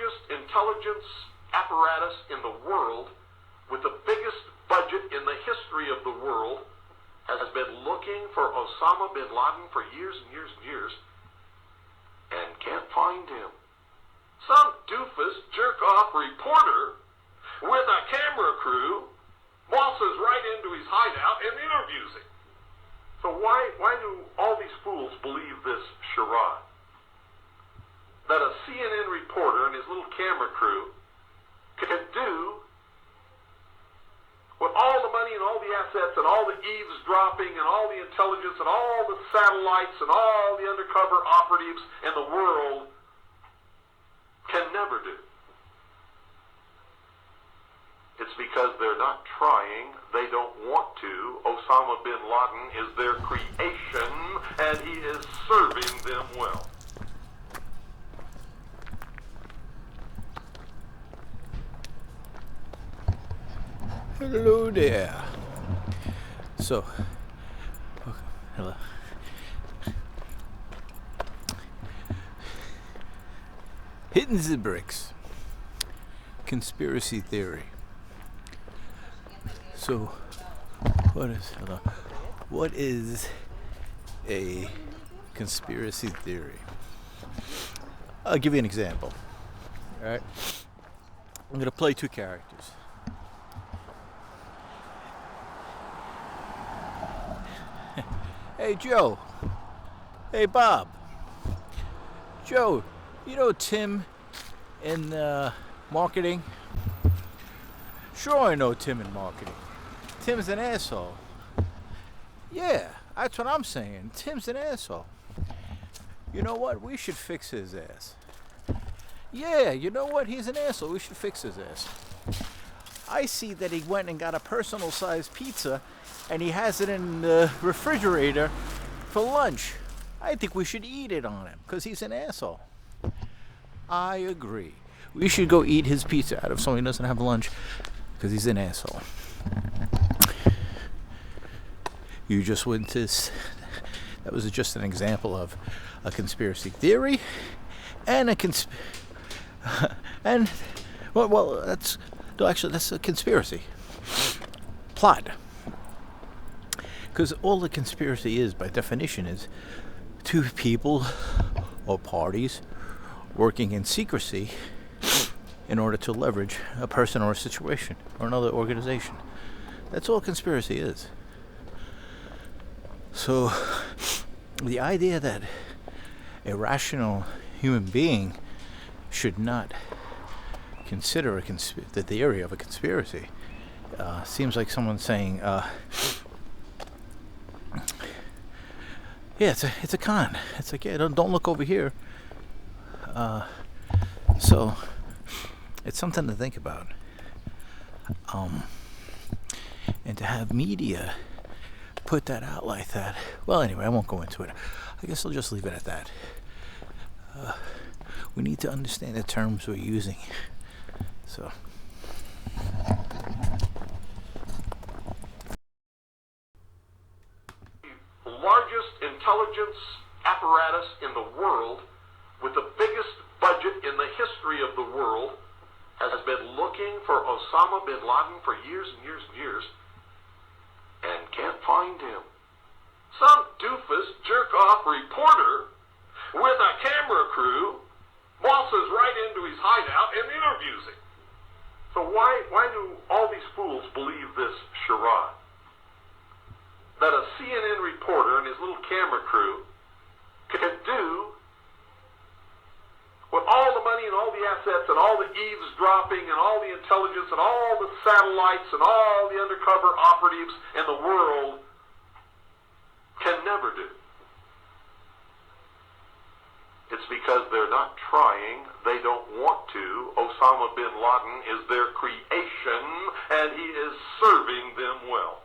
largest intelligence apparatus in the world, with the biggest budget in the history of the world, has been looking for Osama bin Laden for years and years and years, and can't find him. Some doofus jerk-off reporter with a camera crew waltzes right into his hideout and interviews him. So why do all these fools believe this charade? That a CNN reporter and his little camera crew can do with all the money and all the assets and all the eavesdropping and all the intelligence and all the satellites and all the undercover operatives in the world can never do. It's because they're not trying, they don't want to. Osama bin Laden is their creation, and he is serving them well. Hello there. So, okay, hello. Hitting the bricks. Conspiracy theory. So, what is a conspiracy theory? I'll give you an example. All right. I'm going to play two characters. Hey, Joe. Hey, Bob. Joe, you know Tim in marketing? Sure, I know Tim in marketing. Tim's an asshole. Yeah, that's what I'm saying. Tim's an asshole. You know what? We should fix his ass. Yeah, you know what? He's an asshole. We should fix his ass. I see that he went and got a personal-sized pizza and he has it in the refrigerator for lunch. I think we should eat it on him because he's an asshole. I agree. We should go eat his pizza out of someone who doesn't have lunch because he's an asshole. You just went to... That was just an example of a conspiracy theory and a that's a conspiracy plot. Because all the conspiracy is, by definition, is two people or parties working in secrecy in order to leverage a person or a situation or another organization. That's all conspiracy is. So the idea that a rational human being should not consider the theory of a conspiracy seems like someone saying, yeah, it's a con. It's like, yeah, don't look over here. So it's something to think about. And to have media put that out like that. Well, anyway, I won't go into it. I guess I'll just leave it at that. We need to understand the terms we're using. So. Largest intelligence apparatus in the world, with the biggest budget in the history of the world, has been looking for Osama bin Laden for years and years and years, and can't find him. Some doofus jerk-off reporter with a camera crew waltzes right into his hideout and interviews him. So why do all these fools believe this charade? That a CNN reporter and his little camera crew can do with all the money and all the assets and all the eavesdropping and all the intelligence and all the satellites and all the undercover operatives in the world can never do. It's because they're not trying, they don't want to. Osama bin Laden is their creation, and he is serving them well.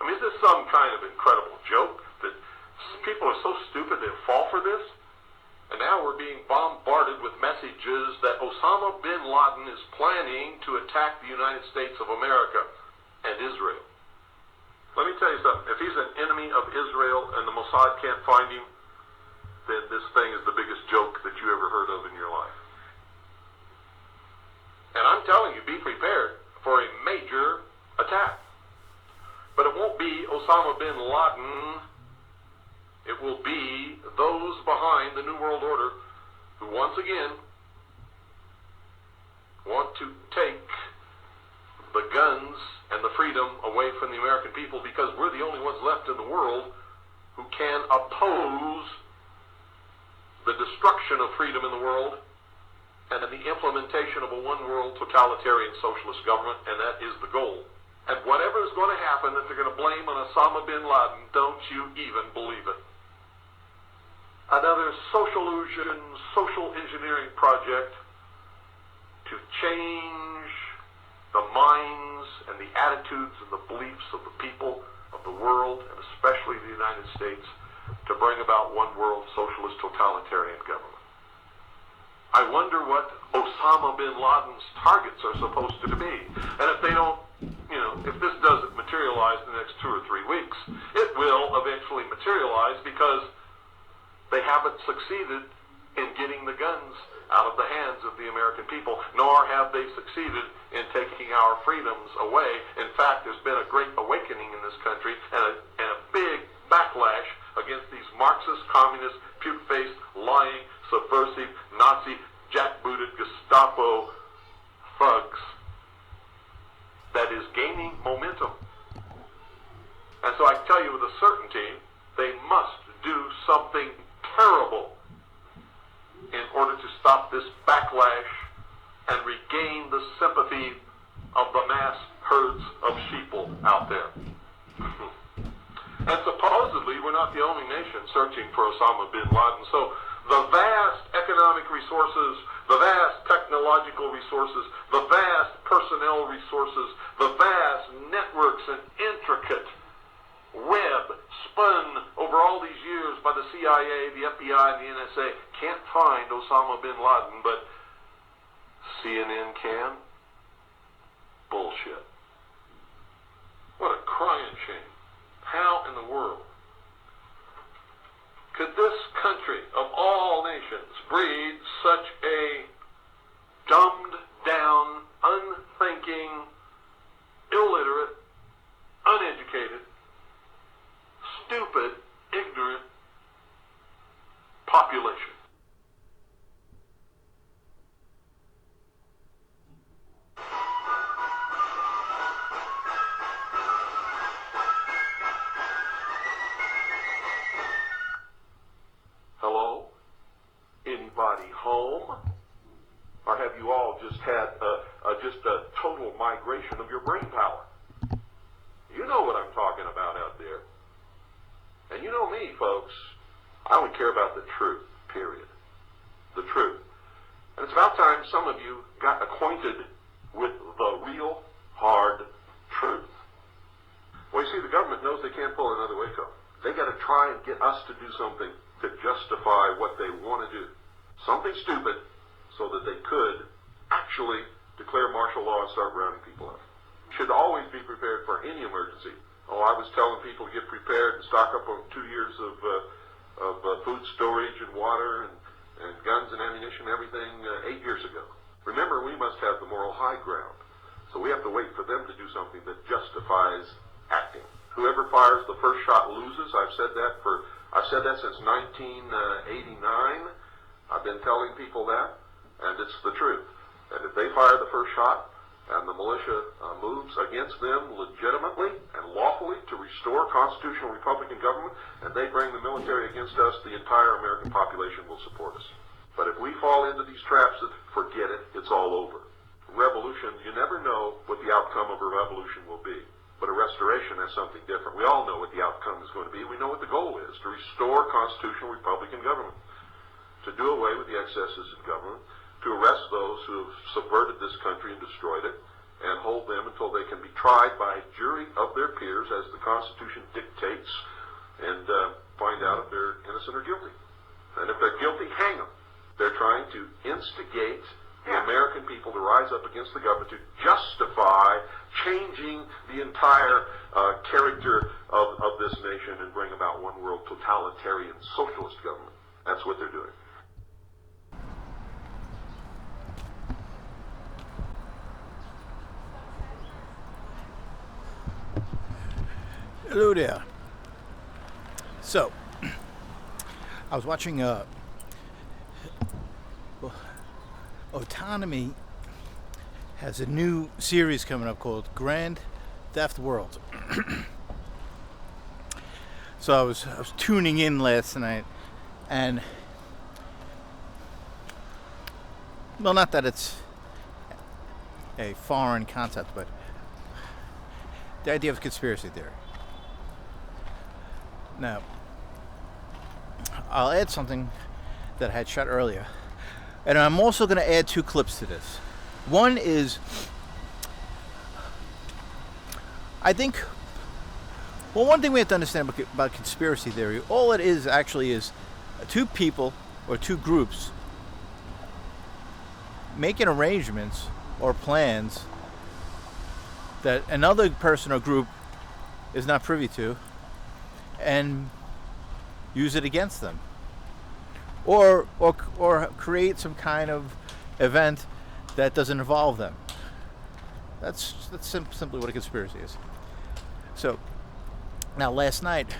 I mean, is this some kind of incredible joke that people are so stupid they fall for this? And now we're being bombarded with messages that Osama bin Laden is planning to attack the United States of America and Israel. Let me tell you something. If he's an enemy of Israel and the Mossad can't find him, then this thing is the biggest joke that you ever heard of in your life. Osama bin Laden, it will be those behind the New World Order who once again want to take the guns and the freedom away from the American people, because we're the only ones left in the world who can oppose the destruction of freedom in the world and the implementation of a one-world totalitarian socialist government, and that is the goal. And whatever is going to happen that they're going to blame on Osama bin Laden, don't you even believe it. Another social engineering project to change the minds and the attitudes and the beliefs of the people of the world, and especially the United States, to bring about one world socialist totalitarian government. I wonder what Osama bin Laden's targets are supposed to be. And if they don't, if this doesn't materialize in the next 2 or 3 weeks, it will eventually materialize, because they haven't succeeded in getting the guns out of the hands of the American people, nor have they succeeded in taking our freedoms away. In fact, there's been a great awakening in this country and a big backlash against these Marxist, communist, puke-faced, lying, subversive, Nazi, jackbooted Gestapo thugs that is gaining momentum. And so I can tell you with a certainty, they must do something terrible in order to stop this backlash and regain the sympathy of the mass herds of sheeple out there. And supposedly, we're not the only nation searching for Osama bin Laden. So the vast economic resources, the vast technological resources, the vast personnel resources, the vast networks and intricate web spun over all these years by the CIA, the FBI, and the NSA can't find Osama bin Laden, but CNN can? Bullshit. What a crying shame. How in the world could this country of all nations breed such a dumbed down, unthinking, illiterate, uneducated, stupid, ignorant population? Hello? Anybody home? Or have you all just had a total migration of your brain power? You know what I'm talking about out there. And you know me, folks. I only care about the truth, period. The truth. And it's about time some of you got acquainted with the real hard truth. Well, you see, the government knows they can't pull another Waco. They got to try and get us to do something to justify what they want to do. Something stupid, so that they could actually declare martial law and start rounding people up. Should always be prepared for any emergency. Oh, I was telling people to get prepared and stock up on 2 years of food storage and water and guns and ammunition and everything 8 years ago. Remember, we must have the moral high ground. So we have to wait for them to do something that justifies acting. Whoever fires the first shot loses. I've said that since 1989. I've been telling people that, and it's the truth. And if they fire the first shot, and the militia moves against them legitimately and lawfully to restore constitutional Republican government, and they bring the military against us, the entire American population will support us. But if we fall into these traps, forget it, it's all over. Revolution, you never know what the outcome of a revolution will be. But a restoration is something different. We all know what the outcome is going to be. We know what the goal is, to restore constitutional Republican government, to do away with the excesses in government, to arrest those who have subverted this country and destroyed it, and hold them until they can be tried by a jury of their peers as the Constitution dictates, and find out if they're innocent or guilty. And if they're guilty, hang them. They're trying to instigate the American people to rise up against the government to justify changing the entire character of this nation and bring about one world totalitarian socialist government. That's what they're doing. Hello there. So, I was watching Autonomy has a new series coming up called Grand Theft World. So I was tuning in last night, and well, not that it's a foreign concept, but the idea of conspiracy theory. Now, I'll add something that I had shot earlier, and I'm also going to add 2 clips to this. One is, I think, well, one thing we have to understand about conspiracy theory, all it is actually is 2 people or 2 groups making arrangements or plans that another person or group is not privy to, and use it against them, or create some kind of event that doesn't involve them. That's simply what a conspiracy is. So now, last night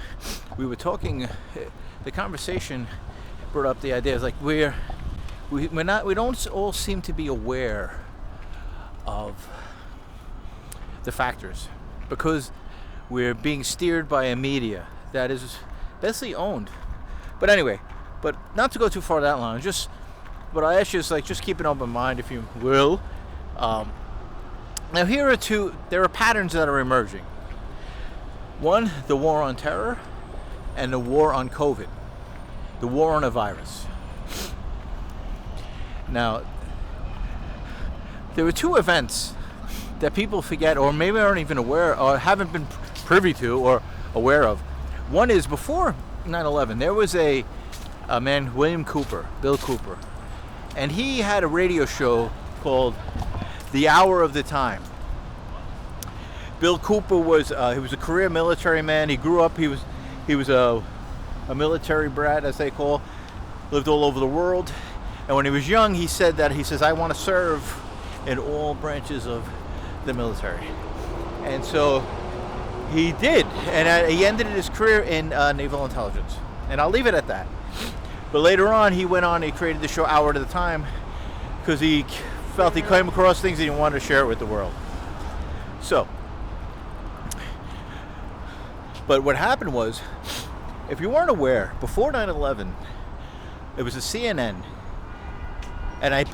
we were talking. The conversation brought up the idea is like we don't all seem to be aware of the factors because we're being steered by a media that is basically owned. But anyway, but not to go too far that long. What I ask you is like just keep an open mind, if you will. Now there are patterns that are emerging. One, the war on terror, and the war on COVID, the war on a virus. Now, there were 2 events that people forget, or maybe aren't even aware, or haven't been privy to, or aware of. One is before 9/11, there was a man, Bill Cooper, and he had a radio show called The Hour of the Time. Bill Cooper was he was a career military man. He grew up. He was a military brat, as they call. Lived all over the world, and when he was young, he says I want to serve in all branches of the military, and so he did, and he ended his career in naval intelligence. And I'll leave it at that. But later on, he went on. He created the show Hour at a Time because he felt he came across things and he wanted to share it with the world. So. But what happened was, if you weren't aware, before 9/11, it was a CNN, and I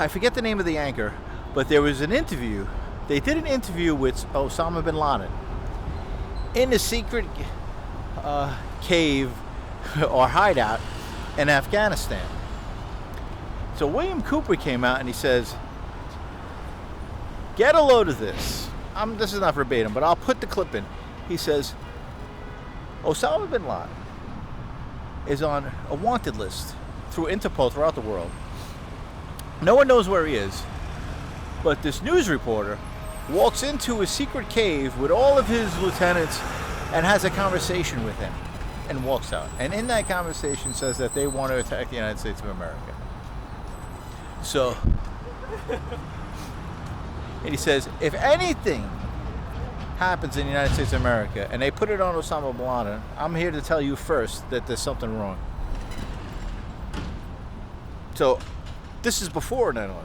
forget the name of the anchor, but there was an interview. They did an interview with Osama bin Laden in a secret cave or hideout in Afghanistan. So William Cooper came out and he says, get a load of this. This is not verbatim, but I'll put the clip in. He says, Osama bin Laden is on a wanted list through Interpol throughout the world. No one knows where he is, but this news reporter walks into a secret cave with all of his lieutenants and has a conversation with him and walks out. And in that conversation says that they want to attack the United States of America. So, and he says, if anything happens in the United States of America and they put it on Osama bin Laden, I'm here to tell you first that there's something wrong. So this is before 9/11.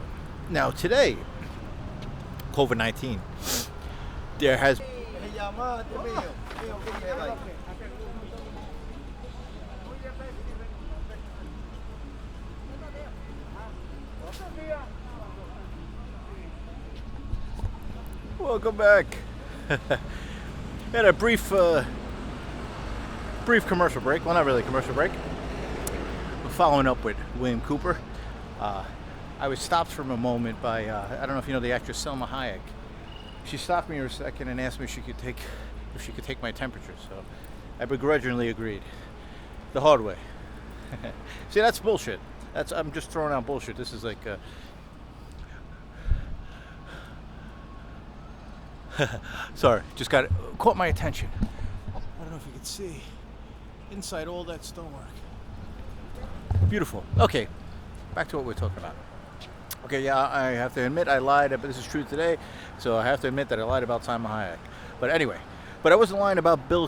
Now today, COVID-19, there has welcome back. Had a brief commercial break. Well, not really a commercial break. Following up with William Cooper. I was stopped for a moment by, I don't know if you know the actress Selma Hayek. She stopped me for a second and asked me if she could take my temperature. So I begrudgingly agreed. The hard way. See, that's bullshit. I'm just throwing out bullshit. This is like sorry, just caught my attention. I don't know if you can see inside all that stonework. Beautiful. Okay, back to what we're talking about. Okay, yeah, I have to admit I lied, but this is true today, so I have to admit that I lied about Selma Hayek. But anyway, But I wasn't lying about William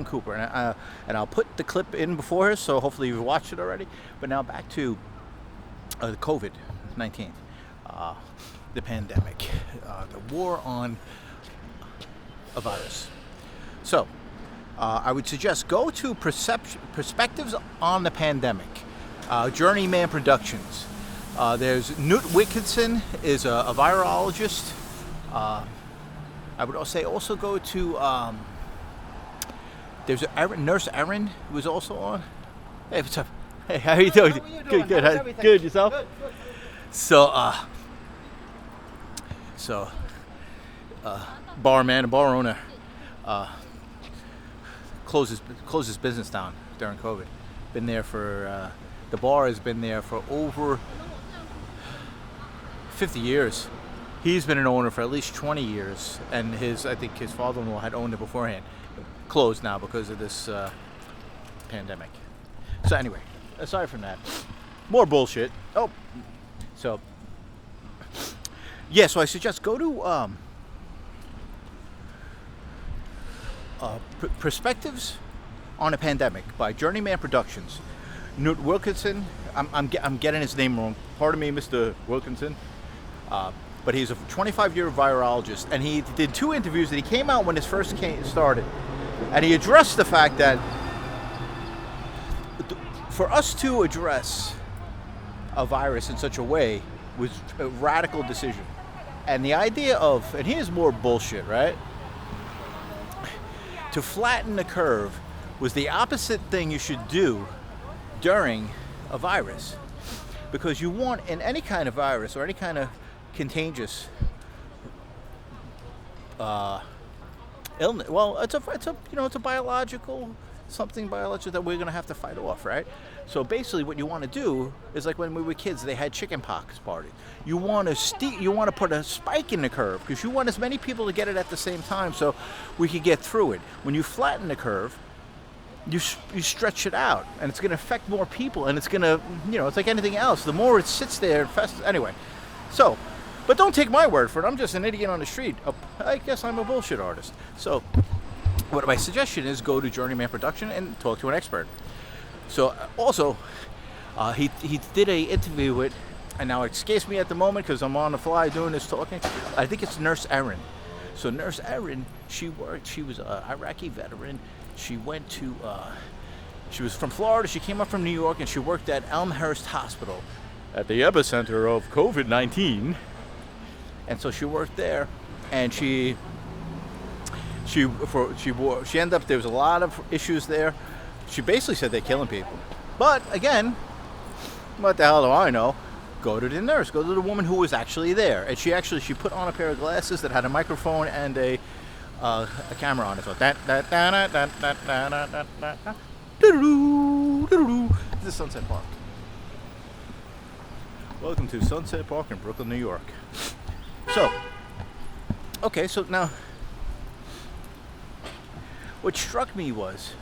Cooper, and I'll put the clip in before her, so hopefully you've watched it already. But now back to COVID-19, the pandemic, the war on a virus. So I would suggest go to Perspectives on the Pandemic, Journeyman Productions. There's Newt Wilkinson is a virologist. I would also go to there's Nurse Erin who was also on. Hey, what's up? Hey, how are you doing? Good. Good yourself? Good. So barman, bar owner, closed his business down during COVID. Been there for the bar has been there for over 50 years. He's been an owner for at least 20 years, and I think his father-in-law had owned it beforehand. Closed now because of this pandemic. So anyway, aside from that, more bullshit. So I suggest go to Perspectives on a Pandemic by Journeyman Productions. Newt Wilkinson, I'm getting his name wrong. Pardon me, Mr. Wilkinson. But he's a 25-year virologist, and he did 2 interviews that he came out when this first started. And he addressed the fact that for us to address a virus in such a way was a radical decision. And the idea of, and here's more bullshit, right? To flatten the curve was the opposite thing you should do during a virus. Because you want, in any kind of virus or any kind of contagious illness, well, it's a biological, something biological that we're going to have to fight off, right? So basically what you want to do is like when we were kids, they had chicken pox parties. You want to put a spike in the curve because you want as many people to get it at the same time so we could get through it. When you flatten the curve, you stretch it out, and it's going to affect more people, and it's going to, it's like anything else. The more it sits there, anyway. So, but don't take my word for it. I'm just an idiot on the street. I guess I'm a bullshit artist. So, what my suggestion is, go to Journeyman Production and talk to an expert. So, also, he did a interview with, and now it escapes me at the moment because I'm on the fly doing this talking. I think it's Nurse Erin. So Nurse Erin, she was an Iraqi veteran. She went to, she was from Florida. She came up from New York, and she worked at Elmhurst Hospital at the epicenter of COVID-19. And so she worked there, and she ended up, there was a lot of issues there. She basically said they're killing people. But again, what the hell do I know? Go to the nurse. Go to the woman who was actually there. And she put on a pair of glasses that had a microphone and a camera on it. So this is Sunset Park. Welcome to Sunset Park in Brooklyn, New York. So, okay, so now, what struck me was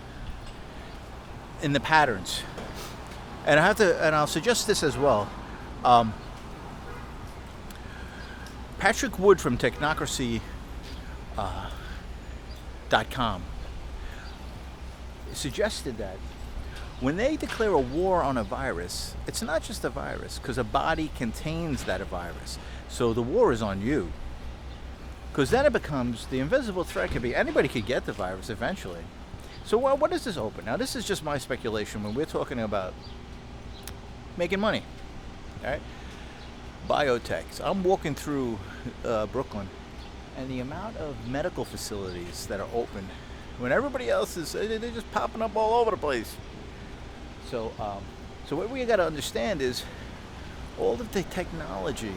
in the patterns, and I'll suggest this as well. Patrick Wood from Technocracy.com suggested that when they declare a war on a virus, it's not just a virus, because a body contains that virus. So the war is on you. Because then it becomes, the invisible threat could be anybody could get the virus eventually. So what does this open? Now this is just my speculation when we're talking about making money. All right? Biotechs. I'm walking through Brooklyn, and the amount of medical facilities that are open when everybody else is, they're just popping up all over the place. So what we got to understand is all of the technology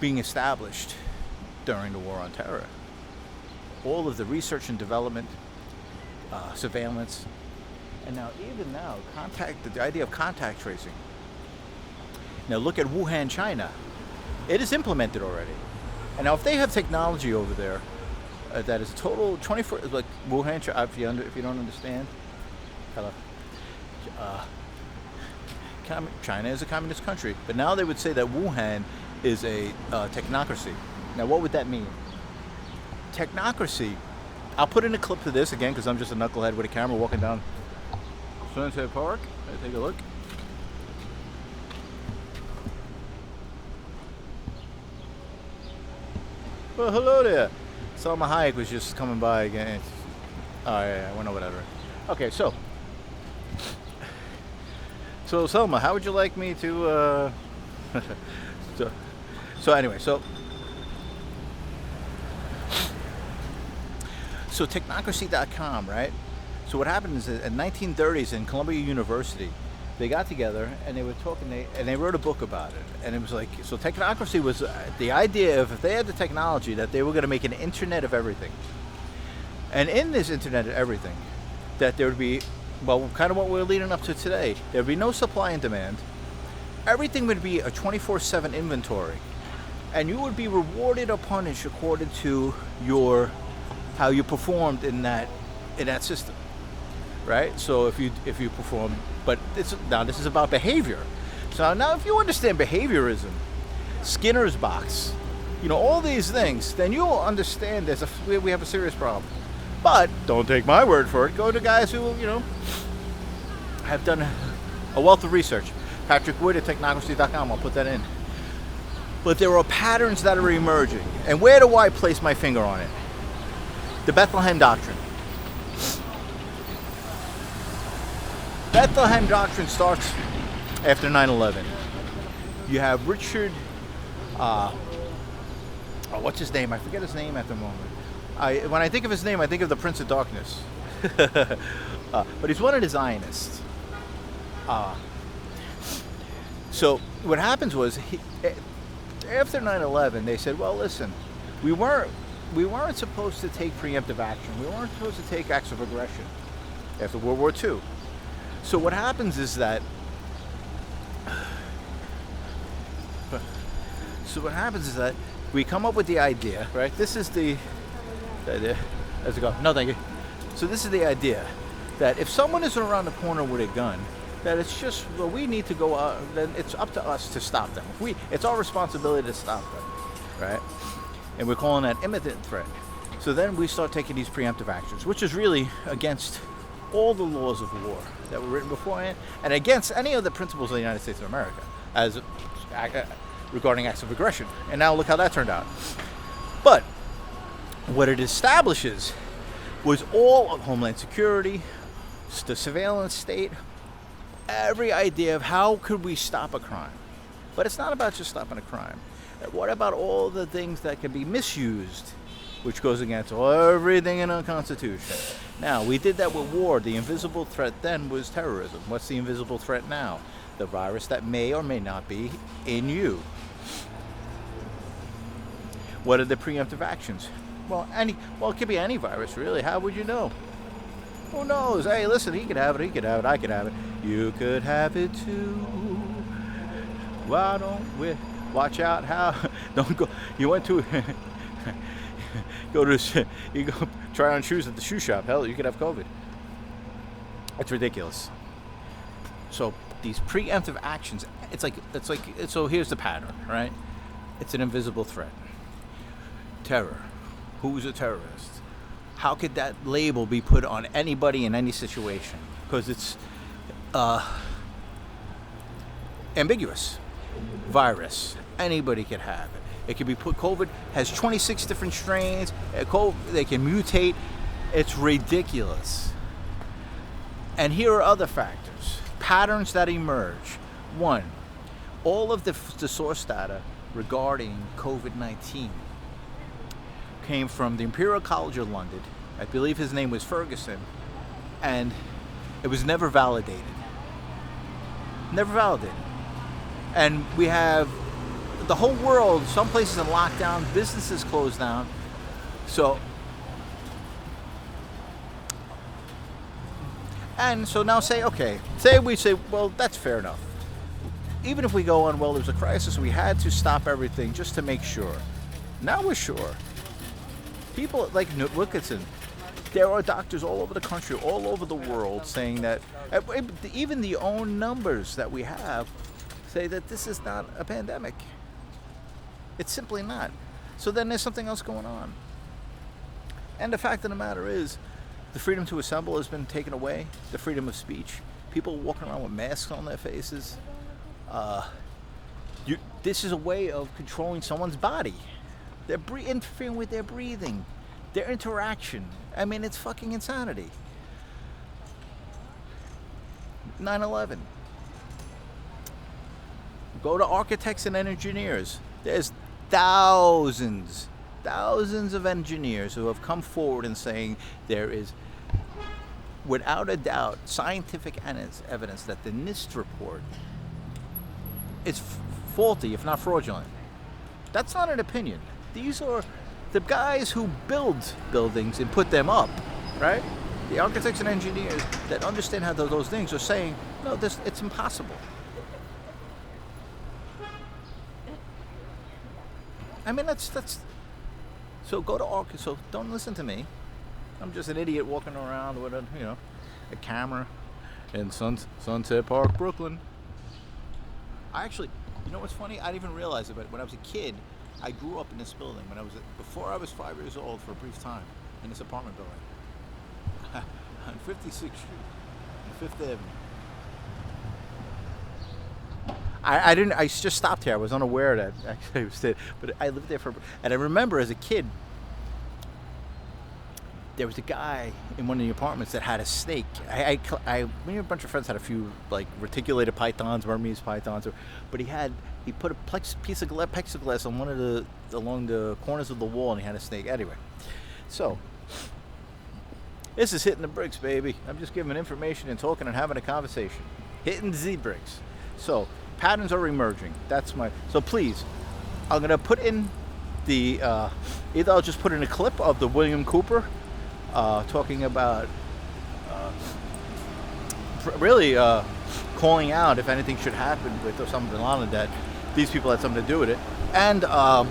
being established during the war on terror, all of the research and development, surveillance, and now even now the idea of contact tracing. Now look at Wuhan, China. It is implemented already. And now if they have technology over there that is a total 24, like Wuhan, if you don't understand, hello. China is a communist country, but now they would say that Wuhan is a technocracy. Now what would that mean? technocracy. I'll put in a clip to this again because I'm just a knucklehead with a camera walking down Sunset Park. Take a look. Well, hello there. Salma Hayek was just coming by again. Oh, yeah, well, no, whatever. Okay, so Selma, how would you like me to, so anyway, so technocracy.com, right? So what happened is that in 1930s in Columbia University, they got together and they were talking, and they wrote a book about it. And it was like, so technocracy was the idea of if they had the technology that they were going to make an internet of everything. And in this internet of everything, that there would be, well, kind of what we're leading up to today, there would be no supply and demand. Everything would be a 24/7 inventory. And you would be rewarded or punished according to how you performed in that system. Right? So if you perform, but this is about behavior. So now if you understand behaviorism, Skinner's box, all these things, then you'll understand we have a serious problem. But don't take my word for it. Go to guys who, have done a wealth of research. Patrick Wood at technocracy.com, I'll put that in. But there are patterns that are emerging. And where do I place my finger on it? The Bethlehem Doctrine. Bethlehem Doctrine starts after 9/11. You have Richard, what's his name? I forget his name at the moment. When I think of his name, I think of the Prince of Darkness. But he's one of the Zionists. So what happens was, after 9/11, they said, well, listen, we weren't supposed to take preemptive action. We weren't supposed to take acts of aggression after World War II. So what happens is that we come up with the idea, right? This is the idea. How's it go? No, thank you. So this is the idea that if someone is around the corner with a gun, that it's just, well, we need to go out, then it's up to us to stop them. It's our responsibility to stop them, right? And we're calling that imminent threat. So then we start taking these preemptive actions, which is really against all the laws of war that were written beforehand, and against any of the principles of the United States of America as regarding acts of aggression. And now look how that turned out. But what it establishes was all of Homeland Security, the surveillance state, every idea of how could we stop a crime. But it's not about just stopping a crime. What about all the things that can be misused, which goes against everything in our Constitution? Now, we did that with war. The invisible threat then was terrorism. What's the invisible threat now? The virus that may or may not be in you. What are the preemptive actions? Well, it could be any virus, really. How would you know? Who knows? Hey, listen, he could have it, I could have it. You could have it too. Why don't we? Watch out how. Don't go. You went to. You go try on shoes at the shoe shop. Hell, you could have COVID. It's ridiculous. So these preemptive actions, so here's the pattern, right? It's an invisible threat. Terror. Who's a terrorist? How could that label be put on anybody in any situation? Because it's ambiguous. Virus. Anybody could have it. It can be put. COVID has 26 different strains. They can mutate. It's ridiculous. And here are other factors. Patterns that emerge. One, all of the source data regarding COVID-19 came from the Imperial College of London. I believe his name was Ferguson. And it was never validated. Never validated. And we have the whole world, some places in lockdown, businesses closed down. So now we say, well, that's fair enough. Even if we go on, well, there's a crisis, we had to stop everything just to make sure. Now we're sure. People like Wilkinson, there are doctors all over the country, all over the world saying that, even the own numbers that we have say that this is not a pandemic. It's simply not. So then there's something else going on. And the fact of the matter is, the freedom to assemble has been taken away. The freedom of speech. People walking around with masks on their faces. This is a way of controlling someone's body. They're interfering with their breathing, their interaction. I mean, it's fucking insanity. 9/11. Go to architects and engineers. There's thousands of engineers who have come forward and saying there is, without a doubt, scientific evidence that the NIST report is faulty, if not fraudulent. That's not an opinion. These are the guys who build buildings and put them up, right? The architects and engineers that understand how those things are saying, no, it's impossible. I mean, that's. So go to architects. So don't listen to me. I'm just an idiot walking around with a camera in Sunset Park, Brooklyn. I actually, you know what's funny? I didn't even realize it, but when I was a kid, I grew up in this building. Before I was 5 years old for a brief time in this apartment building on 56th Street, and 5th Avenue. I just stopped here. I was unaware that actually it was there, but I lived there and I remember as a kid, there was a guy in one of the apartments that had a snake. Me and a bunch of friends had a few like reticulated pythons, Burmese pythons, but he put a piece of plexiglass on along the corners of the wall, and he had a snake. Anyway, so this is hitting the bricks, baby. I'm just giving information and talking and having a conversation, hitting the bricks. So patterns are emerging. So please, I'm gonna put in the either I'll just put in a clip of the William Cooper talking about really calling out if anything should happen with Osama bin Laden, that these people had something to do with it, and I'll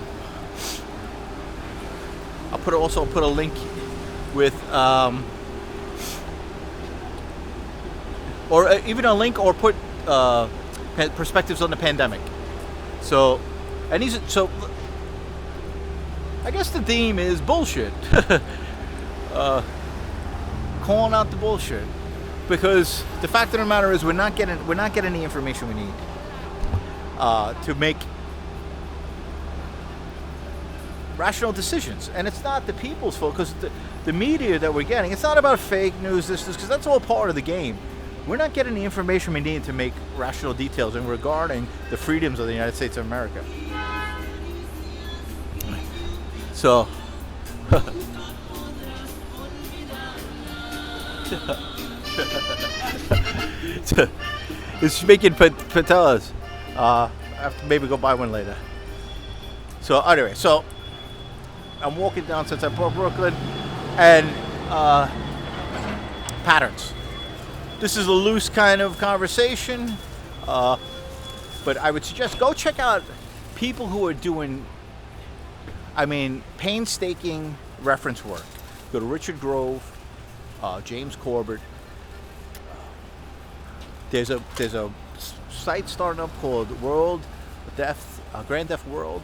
also put a link with or even a link, or put perspectives on the pandemic. So I guess the theme is bullshit. Calling out the bullshit, because the fact of the matter is we're not getting the information we need to make rational decisions. And it's not the people's fault, because the media that we're getting, it's not about fake news, because that's all part of the game. We're not getting the information we need to make rational details in regarding the freedoms of the United States of America. So it's making patellas. I have to maybe go buy one later. So anyway, I'm walking down Sunset Park, Brooklyn, and patterns. This is a loose kind of conversation, but I would suggest go check out people who are doing, painstaking reference work. Go to Richard Grove, James Corbett. There's a site starting up called Grand Theft World.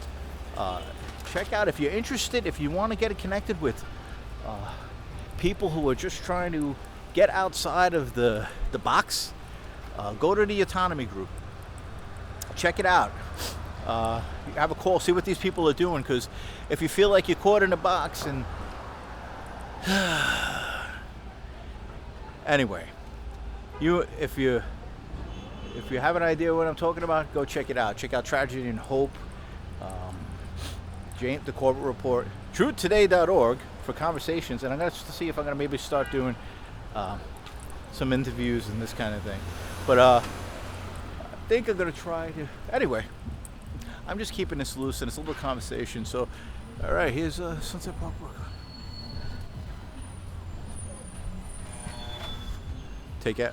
Check out if you're interested. If you want to get connected with people who are just trying to get outside of the box, go to the Autonomy Group. Check it out. Have a call. See what these people are doing. Because if you feel like you're caught in a box and anyway, if you have an idea what I'm talking about, go check it out. Check out Tragedy and Hope, the Corbett Report, truthtoday.org for conversations, and I'm going to see if I'm going to maybe start doing some interviews and this kind of thing. But I think I'm going to try to. Anyway, I'm just keeping this loose, and it's a little conversation. So, all right, here's Sunset Park, Brooklyn. Take care.